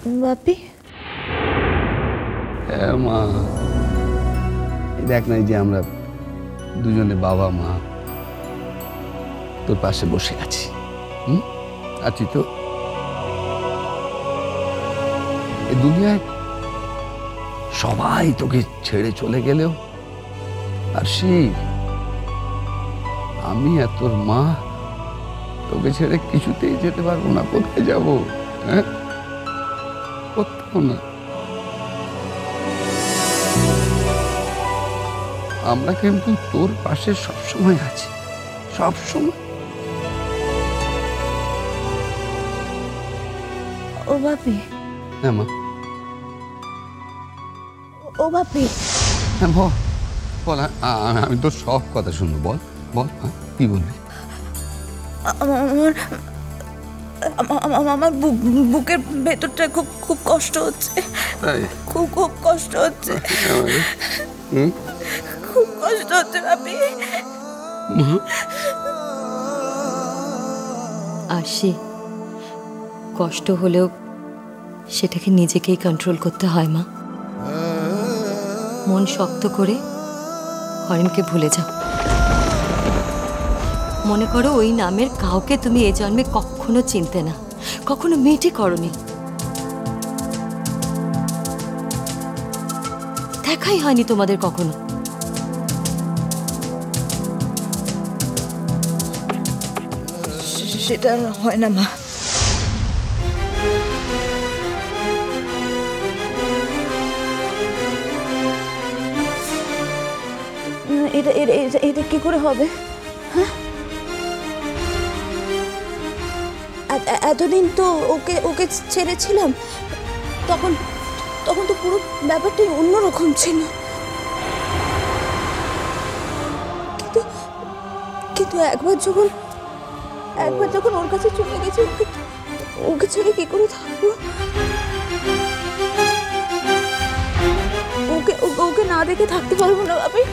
বাপি মা, দেখ নাই যে আমরা দুজনে বাবা মা তোর পাশে বসে আছি। আছি তো। এই দুনিয়ায় সবাই তোকে ছেড়ে চলে গেলেও আর সেই আমি আর তোর মা তোকে ছেড়ে কিছুতেই যেতে পারবো না। কোথায় যাবো? হ্যাঁ, কোথাও না। আমরা কিন্তু তোর পাশে সবসময় আছি, সবসময়। ও বাপি। হ্যাঁ মা। ও বাপি। হ্যাঁ বল বল। আমি তোর সব কথা শুনবো। বল বল, কি বলবি? আমার বুকের ভেতরটা খুব খুব কষ্ট হচ্ছে। খুব খুব কষ্ট হচ্ছে। খুব কষ্ট হচ্ছে বাপি। আরশি, কষ্ট হলেও সেটাকে নিজেকেই কন্ট্রোল করতে হয় মা। মন শক্ত করে হরেনকে ভুলে যাও। মনে করো ওই নামের কাউকে তুমি এ জন্মে কখনো চিনতে না, কখনো মিটই করনি, দেখাই হয়নি তোমাদের কখনো। সেটা হয় না মা। এটা কি করে হবে? হ্যাঁ, এতদিন তো ওকে ওকে ছেড়েছিলাম, তখন তখন তো পুরো ব্যাপারটাই অন্যরকম ছিল। কিন্তু কিন্তু একবার যখন ওর কাছে চলে গেছি, ওকে ছেড়ে কি করে থাকবো? ওকে না দেখে থাকতে পারবো না আমি।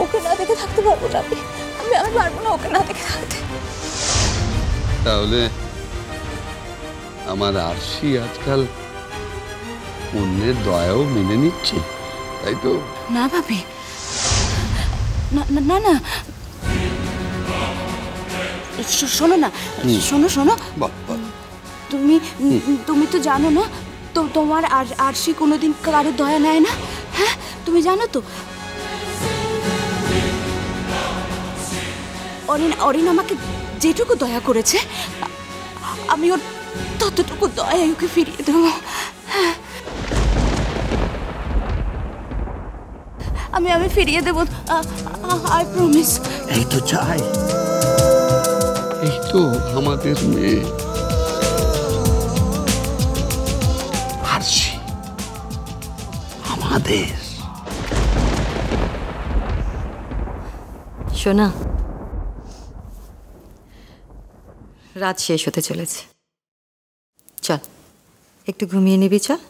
ওকে না দেখে থাকতে পারবো না আমি পারবো না ওকে না দেখে থাকতে। তাহলে আমার আরশি আজকাল অন্যের দয়াও মেনে নিচ্ছে, তাই তো? না ভাবি, না না না, শোনো না, শোনো। তুমি তো জানো না, তো তোমার আরশি কোনোদিন কারো দয়া নেয় না। হ্যাঁ, তুমি জানো তো। অরিন আমাকে যেটুকু দয়া করেছে, আমি ওর ততটুকু দয়া ওকে ফিরিয়ে দেবো। হ্যাঁ, আমি ফিরিয়ে দেবো, আই প্রমিস। এই তো চাই, এই তো আমাদের মেয়ে আরশি, আমাদের। শোনা, রাত শেষ হতে চলেছে, চল একটু ঘুমিয়ে নিবি। চল।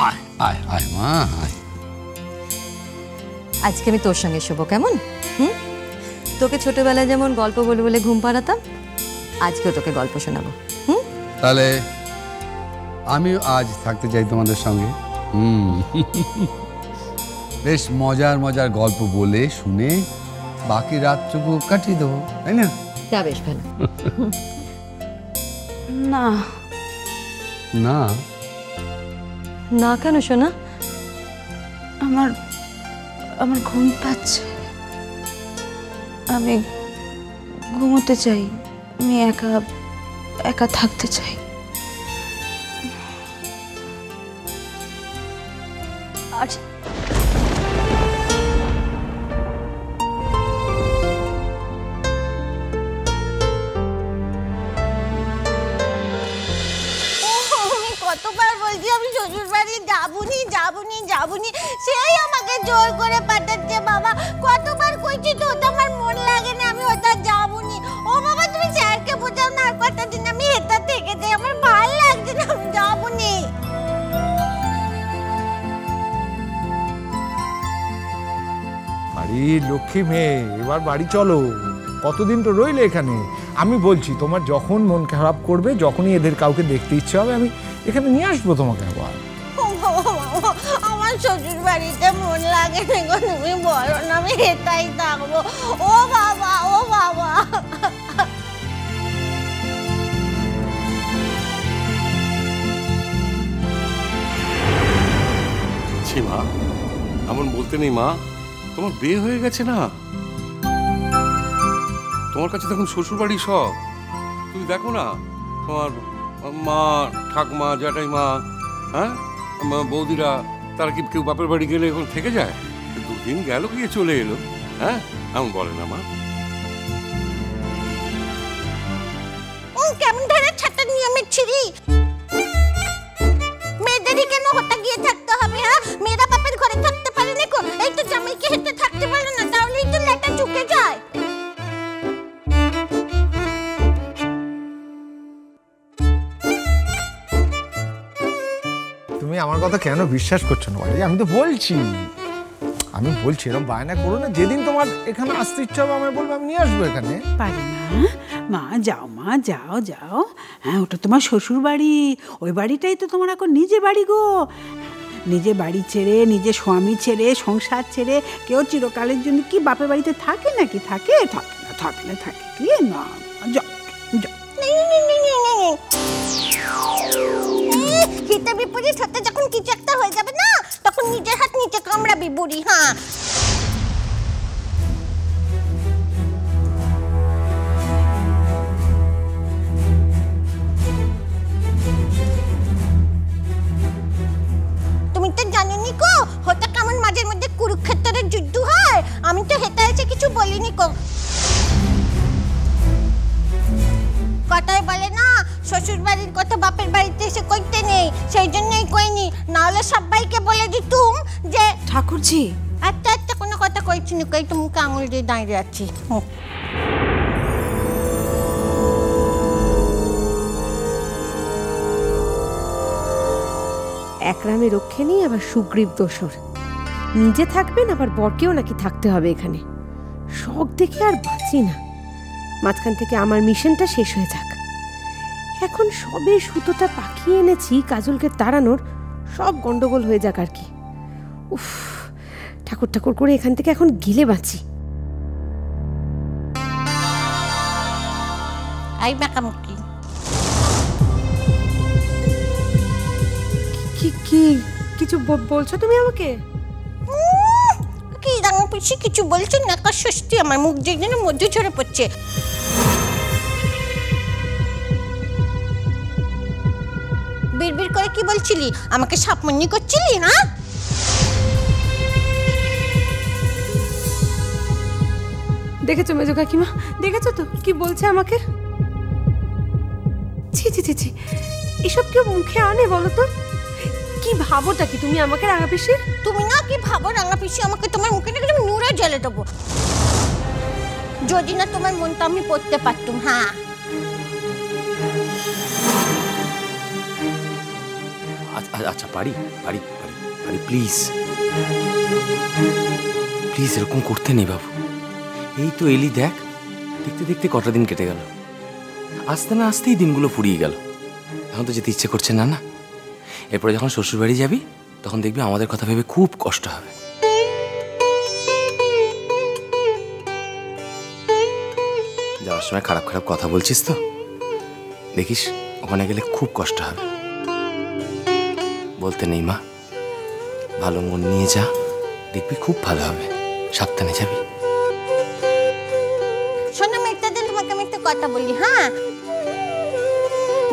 আয় আয় আয় মা, আয়। আজকে আমি তোর সঙ্গে শোবো, কেমন? তোকে ছোটবেলায় যেমন গল্প বলে বলে ঘুম পাড়াতাম, আজকেও তোকে গল্প শোনাবো। তাহলে আমিও আজ থাকতে চাই তোমাদের সঙ্গে। বেশ মজার মজার গল্প বলে শুনে বাকি রাতটুকু কাটিয়ে দেবো, তাই না? তা বেশ ভালো। না না না কেন শোনা? আমার ঘুম পাচ্ছে, আমি ঘুমোতে চাই, আমি একা একা থাকতে চাই। আচ্ছা, কতবার বলছি আমি শ্বশুর বাড়ি যাবুনি, সেই আমাকে জোর করে পাঠাচ্ছে। বাবা কতবার কইছি তো, আমার মন লাগে না, আমি ওটা যাবুনি। ও বাবা, তুমি স্যারকে বোঝাও না, আর কটা দিন আমি এটা থেকে যাই, আমার ভালো লাগছে না, আমি যাবুনি। বাড়ির লক্ষ্মী মেয়ে, এবার বাড়ি চলো। কতদিন তো রইলে এখানে, আমি বলছি তোমার যখন মন খারাপ করবে, যখনই এদের কাউকে দেখতে ইচ্ছে হবে, আমি এখানে নিয়ে আসবো তোমাকে আবার। আমার শ্বশুর বাড়িতে মন লাগে না গো, তুমি বলো না, আমি এটাই থাকবো। ও বাবা, ও বাবা। মা এমন বলতে নেই মা, তোমার বিয়ে হয়ে গেছে না, তোমার কাছে তখন শ্বশুর বাড়ি সব। তুমি দেখো না তোমার মা, ঠাকমা, জ্যাঠাইমা, হ্যাঁ বৌদিরা, তারা কি কেউ বাপের বাড়ি গেলে এখন থেকে যায়? দুদিন গেল গিয়ে চলে এলো, হ্যাঁ এমন বলে না মা। কেমন ধরনের ছাত্র নিয়মের ছিরি, মেয়েদেরই কেন হতে গিয়ে থাকতে হবে? হ্যাঁ, মেয়েরা বাপের ঘরে থাকতে পারে না? এই তো জামাইকে হেঁটে থাকতে পারে না, তাহলেই তো লেটা ঝুঁকে যায়। তুমি আমার কথা কেন বিশ্বাস করছো না বাড়ি? আমি তো বলছি এরকম বায়না করো না। যেদিন তোমার এখানে আসতে ইচ্ছা হবে আমায় বলবো, আমি নিয়ে আসবো এখানে। পারি না মা, যাও মা, যাও যাও। হ্যাঁ, ওটা তোমার শ্বশুর বাড়ি, ওই বাড়িটাই তো তোমার এখন নিজে বাড়ি গো। নিজে বাড়ি ছেড়ে, নিজে স্বামী ছেড়ে, সংসার ছেড়ে কেউ চিরকালের জন্য কি বাপের বাড়িতে থাকে নাকি? থাকে না থাকে কি না? যাও যাও। হিতে বিপরীত হতে যখন কিছু একটা হয়ে যাবে না, তখন নিজের হাত নিচে কামড়াবি বুড়ি। হ্যাঁ, তুমি তো জানো নি কো, হতে কেমন মাঝের মধ্যে কুরুক্ষেত্রের যুদ্ধ হয়। আমি তো হেতে এসে কিছু বলিনি কো। কথাই বলে না, শ্বশুর বাড়ির কথা বাপের বাড়িতে এসে কইতে নেই, সেই জন্যই কইনি। না হলে সবাইকে বলে দিতুম যে ঠাকুরজি, একটা কোনো কথা কইছি না, কই তুমি আঙুল দিয়ে দাঁড়িয়ে আছি। একরামে রক্ষে নেই, আবার সুগ্রীব দোসর। নিজে থাকবেন, আবার বরকেও নাকি থাকতে হবে এখানে। শখ দেখে আর বাঁচি না। মাঝখান থেকে আমার মিশনটা শেষ হয়ে যাক। এখন সবে সুতোটা পাকিয়ে এনেছি কাজলকে তাড়ানোর, সব গন্ডগোল হয়ে যাক আর কি। উফ, ঠাকুর ঠাকুর করে এখান থেকে এখন গেলে বাঁচি। আই বাঁকামুখি কি কিছু বলছো তুমি আমাকে? কি রাঙা পিসি কিছু বলছো না? কষ্ট আমার মুখ দিয়ে যেন মধ্যে ঝরে পড়ছে। বিড়বিড় করে কি বলছিলি? আমাকে সাপমন্নি করছিলি? হ্যাঁ, দেখেছো মেজো কাকিমা? দেখেছো তো কি বলছে আমাকে? ছি ছি ছি ছি, এসব কেউ মুখে আনে বলো তো? কি ভাবোটা কি তুমি আমাকে রাঙা পিসি? তুমি না কি ভাবো রাঙা পিসি আমাকে? তোমার মুখে একদম নুরে জ্বলে দেবো যদি না তোমার মনটা আমি পড়তে পারতুম। হ্যাঁ, আচ্ছা পারি পারি পারি পারি, প্লিজ প্লিজ এরকম করতে নেই বাবু। এই তো এলি, দেখ দেখতে দেখতে কটা দিন কেটে গেল, আসতে না আসতেই দিনগুলো ফুরিয়ে গেল। এখন তো যেতে ইচ্ছে করছে না। না, এরপরে যখন শ্বশুর বাড়ি যাবি তখন দেখবি আমাদের কথা ভেবে খুব কষ্ট হবে। যাওয়ার সময় খারাপ খারাপ কথা বলছিস তো, দেখিস ওখানে গেলে খুব কষ্ট হবে। বলতে নেই মা, ভালো মন নিয়ে যা, দেখবি খুব ভালো হবে। সাবধানে যাবি। শোনো মেয়েটাতে, তোমাকে আমি একটা কথা বলি। হ্যাঁ,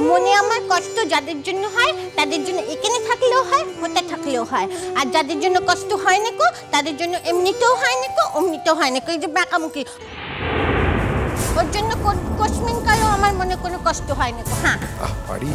মনে আমার কষ্ট যাদের জন্য হয় তাদের জন্য এখানে থাকলেও হয়, হতে থাকলেও হয়। আর যাদের জন্য কষ্ট হয় না কো, তাদের জন্য এমনিতেও হয় না কো, অমনিতেও হয় না কো। এই যে বাঁকামুখি, ওর জন্য কোশমিন কালেও আমার মনে কোনো কষ্ট হয় না কো। হ্যাঁ, বাড়ি